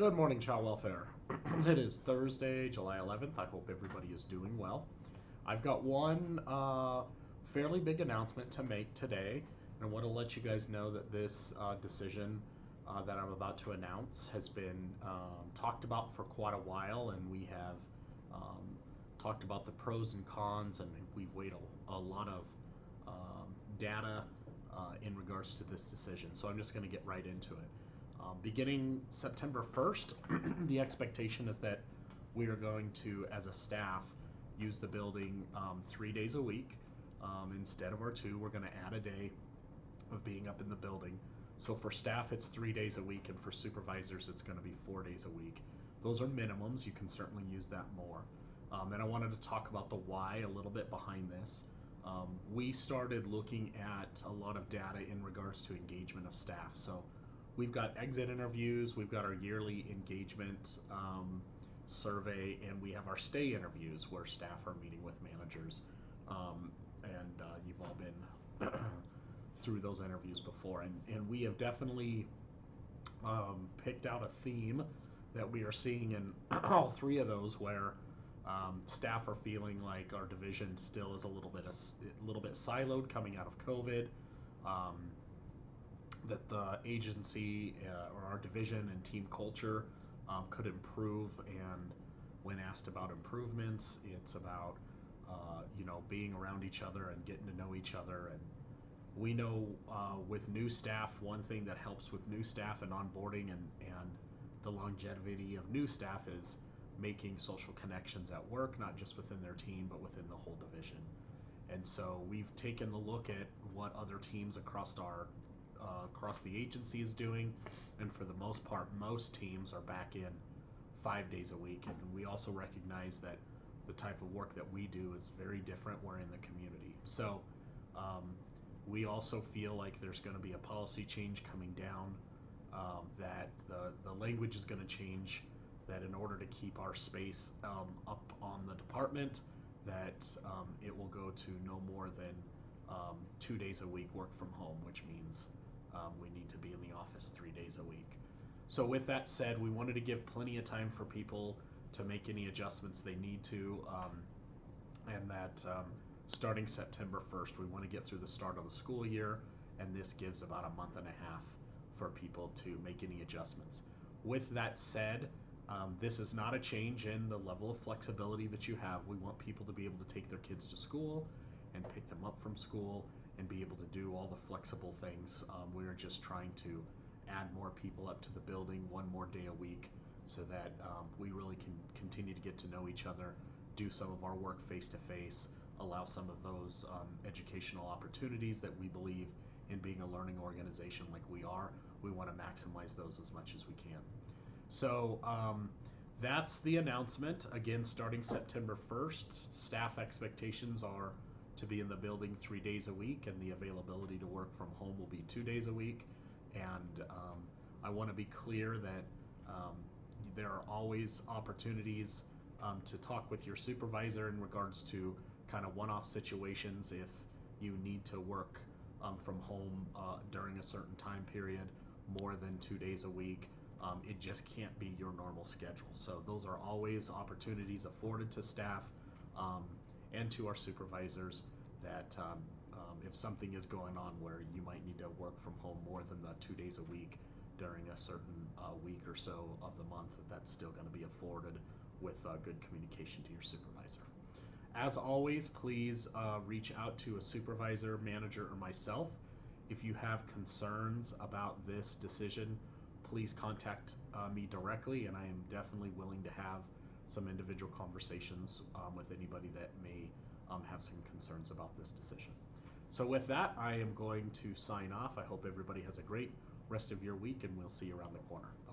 Good morning, child welfare. It is Thursday, July 11th. I hope everybody is doing well. I've got one fairly big announcement to make today, and I want to let you guys know that this decision that I'm about to announce has been talked about for quite a while, and we have um, talked about the pros and cons, and we've weighed a lot of data in regards to this decision. So I'm just going to get right into it. Beginning September 1st, the expectation is that we are going to, as a staff, use the building 3 days a week. Instead of our two, we're going to add a day of being up in the building. So for staff, it's 3 days a week, and for supervisors, it's going to be 4 days a week. Those are minimums. You can certainly use that more. And I wanted to talk about the why a little bit behind this. We started looking at a lot of data in regards to engagement of staff. So we've got exit interviews, we've got our yearly engagement survey, and we have our stay interviews where staff are meeting with managers. And you've all been through those interviews before. And we have definitely picked out a theme that we are seeing in all three of those where staff are feeling like our division still is a little bit siloed coming out of COVID. Um, that the agency or our division and team culture could improve. And when asked about improvements, it's about being around each other and getting to know each other. And we know with new staff, one thing that helps with new staff and onboarding and the longevity of new staff is making social connections at work, not just within their team, but within the whole division. And so we've taken a look at what other teams across the agency is doing, and for the most part, most teams are back in 5 days a week. And we also recognize that the type of work that we do is very different. We're in the community, so we also feel like there's going to be a policy change coming down, that the language is going to change, that in order to keep our space up on the department, that it will go to no more than 2 days a week work from home, which means we need to be in the office 3 days a week. So with that said, we wanted to give plenty of time for people to make any adjustments they need to, and that starting September 1st, we want to get through the start of the school year, and this gives about a month and a half for people to make any adjustments. With that said, this is not a change in the level of flexibility that you have. We want people to be able to take their kids to school and pick them up from school and be able to do all the flexible things. We're just trying to add more people up to the building one more day a week so that we really can continue to get to know each other, do some of our work face to face, allow some of those educational opportunities that we believe in being a learning organization like we are. We want to maximize those as much as we can. So that's the announcement. Again, starting September 1st, staff expectations are to be in the building 3 days a week, and the availability to work from home will be 2 days a week. And I want to be clear that there are always opportunities to talk with your supervisor in regards to kind of one-off situations if you need to work from home during a certain time period more than 2 days a week. It just can't be your normal schedule. So those are always opportunities afforded to staff and to our supervisors that if something is going on where you might need to work from home more than the 2 days a week during a certain week or so of the month, that's still going to be afforded with good communication to your supervisor. As always, please reach out to a supervisor, manager, or myself. If you have concerns about this decision, please contact me directly, and I am definitely willing to have some individual conversations with anybody that may have some concerns about this decision. So with that, I am going to sign off. I hope everybody has a great rest of your week, and we'll see you around the corner. Bye.